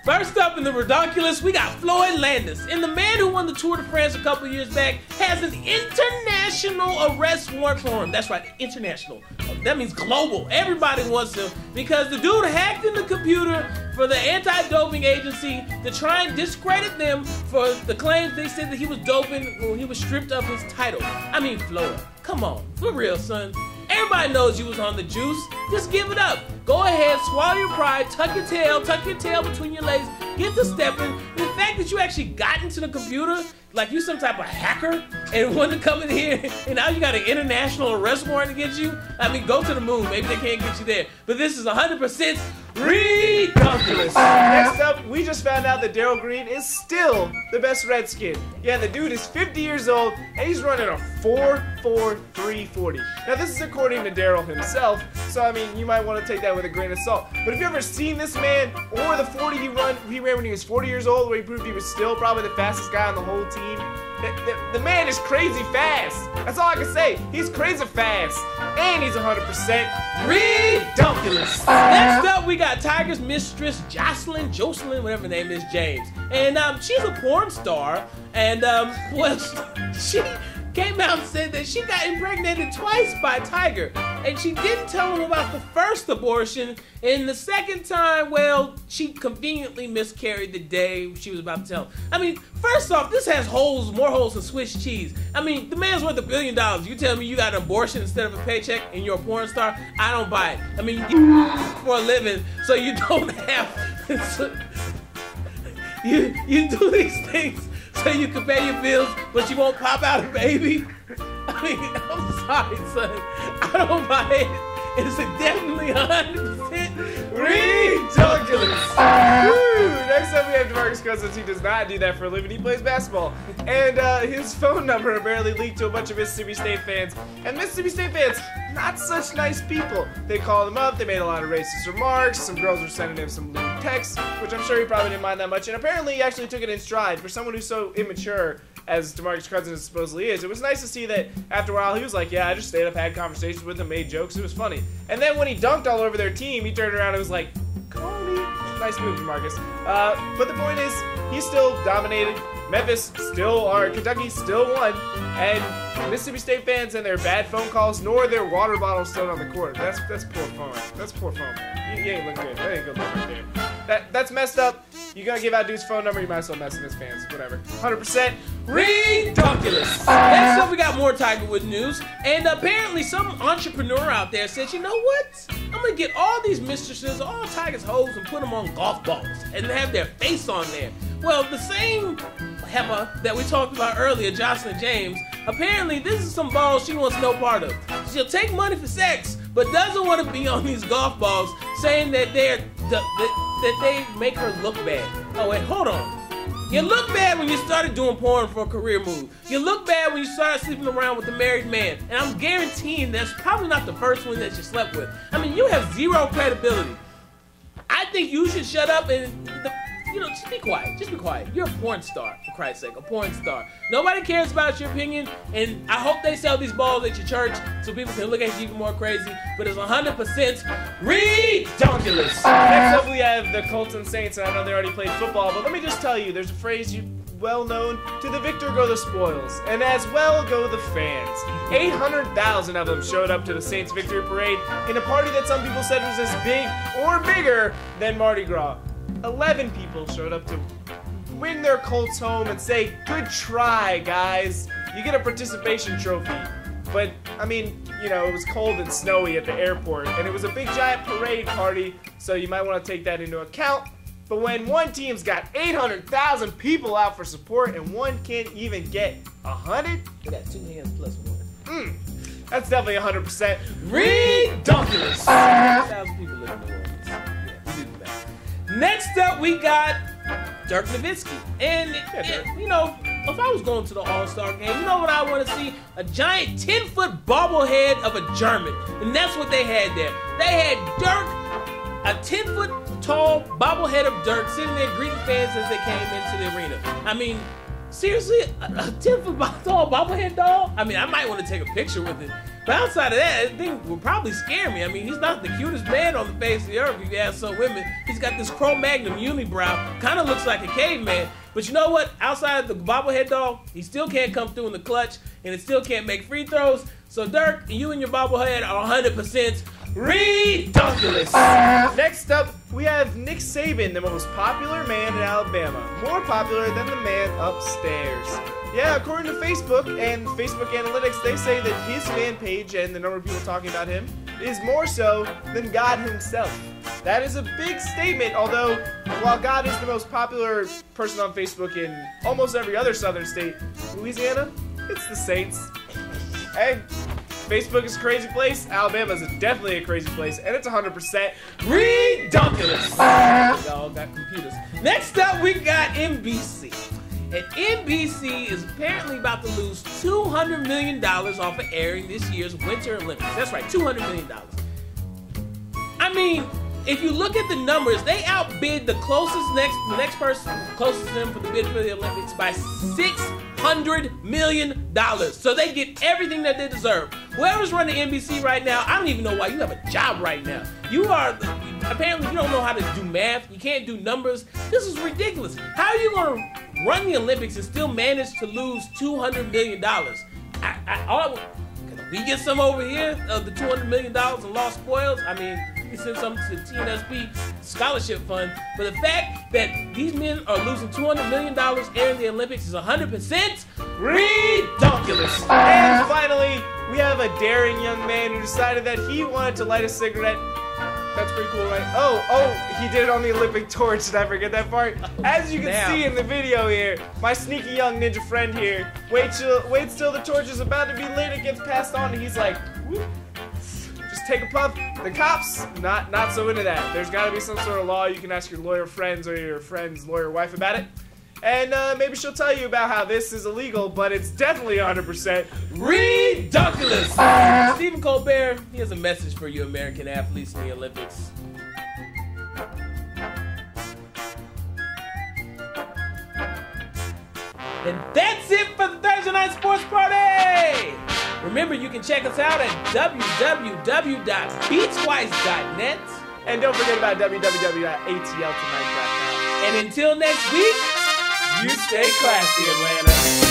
First up in the ReDonkulous, we got Floyd Landis. And the man who won the Tour de France a couple years back has an international arrest warrant for him. That's right, international. That means global. Everybody wants him because the dude hacked in the computer for the anti-doping agency to try and discredit them for the claims they said that he was doping when he was stripped of his title. I mean, Floyd, come on, for real, son. Everybody knows you was on the juice. Just give it up. Go ahead, swallow your pride, tuck your tail between your legs, get to stepping. The fact that you actually got into the computer like you some type of hacker and wanted to come in here and now you got an international arrest warrant against you. I mean, go to the moon. Maybe they can't get you there. But this is 100% ReDonkulous. Next up, we just found out that Darryl Green is still the best Redskin. Yeah, the dude is 50 years old and he's running a 4.4340. Now this is according to Darryl himself, so I mean, you might want to take that with a grain of salt. But have you ever seen this man or the 40 he ran when he was 40 years old, where he proved he was still probably the fastest guy on the whole team? The man is crazy fast. That's all I can say. He's crazy fast. And he's 100% ReDonkulous. Next up, we got Tiger's mistress, Jocelyn, whatever her name is, James. And she's a porn star. And, well, she came out and said that she got impregnated twice by Tiger. And she didn't tell him about the first abortion. And the second time, well, she conveniently miscarried the day she was about to tell him. I mean, first off, this has holes, more holes than Swiss cheese. I mean, the man's worth $1 billion. You tell me you got an abortion instead of a paycheck and you're a porn star? I don't buy it. I mean, you for a living, so you don't have... you do these things so you can pay your bills, but you won't pop out a baby? I mean, I'm sorry, son. I don't buy it. It's definitely 100% ReDonkulous. Next up, we have DeMarcus Cousins. He does not do that for a living. He plays basketball. And his phone number apparently leaked to a bunch of Mississippi State fans. And Mississippi State fans, not such nice people. They called him up. They made a lot of racist remarks. Some girls were sending him some lewd texts, which I'm sure he probably didn't mind that much. And apparently, he actually took it in stride. For someone who's so immature as DeMarcus Cousins supposedly is, it was nice to see that after a while he was like, yeah, I just stayed up, had conversations with him, made jokes, it was funny. And then when he dunked all over their team, he turned around and was like, Cody. Nice move, DeMarcus. But the point is, he still dominated. Memphis still, or Kentucky still won. And Mississippi State fans and their bad phone calls, nor their water bottles thrown on the court. That's poor phone. That's poor phone. You ain't looking good. That ain't good look right there. That's messed up. You gotta give out dude's phone number, you might as well mess with his fans. Whatever. 100% ReDonkulous. Next up, we got more Tiger Woods news. And apparently some entrepreneur out there said, you know what? I'm gonna get all these mistresses, all Tiger's hoes, and put them on golf balls and have their face on there. Well, the same heifer that we talked about earlier, Jocelyn James, apparently this is some balls she wants no part of. She'll take money for sex, but doesn't want to be on these golf balls, saying that that they make her look bad. Oh wait, hold on. You look bad when you started doing porn for a career move. You look bad when you started sleeping around with a married man. And I'm guaranteeing that's probably not the first one that you slept with. I mean, you have zero credibility. I think you should shut up and, just be quiet. Just be quiet. You're a porn star, for Christ's sake, a porn star. Nobody cares about your opinion, and I hope they sell these balls at your church so people can look at you even more crazy, but it's 100% ReDonkulous. Next up, we have the Colts and Saints, and I know they already played football, but let me just tell you, there's a phrase well known: to the victor go the spoils, and as well go the fans. 800,000 of them showed up to the Saints victory parade in a party that some people said was as big or bigger than Mardi Gras. 11 people showed up to wing their Colts home and say, good try, guys. You get a participation trophy. But, I mean, it was cold and snowy at the airport, and it was a big giant parade party, so you might want to take that into account. But when one team's got 800,000 people out for support and one can't even get 100? You got 2 hands plus 1. That's definitely 100% ReDonkulous. 1,000 people live in New Orleans. Next up, we got Dirk Nowitzki. And, if I was going to the All-Star game, you know what I want to see? A giant 10-foot bobblehead of a German. And that's what they had there. They had Dirk, a 10-foot tall bobblehead of Dirk sitting there greeting fans as they came into the arena. I mean, seriously, a 10-foot tall bobblehead doll? I mean, I might want to take a picture with it. But outside of that, I think would probably scare me. I mean, he's not the cutest man on the face of the earth if you ask some women. He's got this Cro-Magnon unibrow, kind of looks like a caveman. But you know what? Outside of the bobblehead doll, he still can't come through in the clutch, and it still can't make free throws. So Dirk, you and your bobblehead are 100% ReDonkulous. Next up, we have Nick Saban, the most popular man in Alabama. More popular than the man upstairs. Yeah, according to Facebook and Facebook Analytics, they say that his fan page and the number of people talking about him is more so than God himself. That is a big statement, although while God is the most popular person on Facebook in almost every other southern state, Louisiana, it's the Saints. And Facebook is a crazy place. Alabama is definitely a crazy place, and it's 100% ReDonkulous. Y'all got computers. Next up, we got NBC. And NBC is apparently about to lose $200 million off of airing this year's Winter Olympics. That's right, $200 million. I mean, if you look at the numbers, they outbid the next person closest to them for the bid for the Olympics by $600 million. So they get everything that they deserve. Whoever's running NBC right now, I don't even know why you have a job right now. Apparently you don't know how to do math. You can't do numbers. This is ridiculous. How are you going to run the Olympics and still manage to lose $200 million? Can we get some over here of the $200 million in lost spoils? I mean, you can send some to the TNSP scholarship fund. But the fact that these men are losing $200 million airing the Olympics is 100% ReDonkulous. And finally, we have a daring young man who decided that he wanted to light a cigarette. That's pretty cool, right? Oh, he did it on the Olympic torch. Did I forget that part? As you can see in the video here, my sneaky young ninja friend here waits till the torch is about to be lit, it gets passed on, and he's like, whoop, just take a puff. The cops, not so into that. There's got to be some sort of law. You can ask your lawyer friends or your friend's lawyer wife about it. And maybe she'll tell you about how this is illegal, but it's definitely 100% ReDonkulous. Stephen Colbert, he has a message for you American athletes in the Olympics. And that's it for the Thursday Night Sports Party! Remember, you can check us out at www.beatstwice.net. And don't forget about www.atltonight.com. And until next week, you stay classy, Atlanta.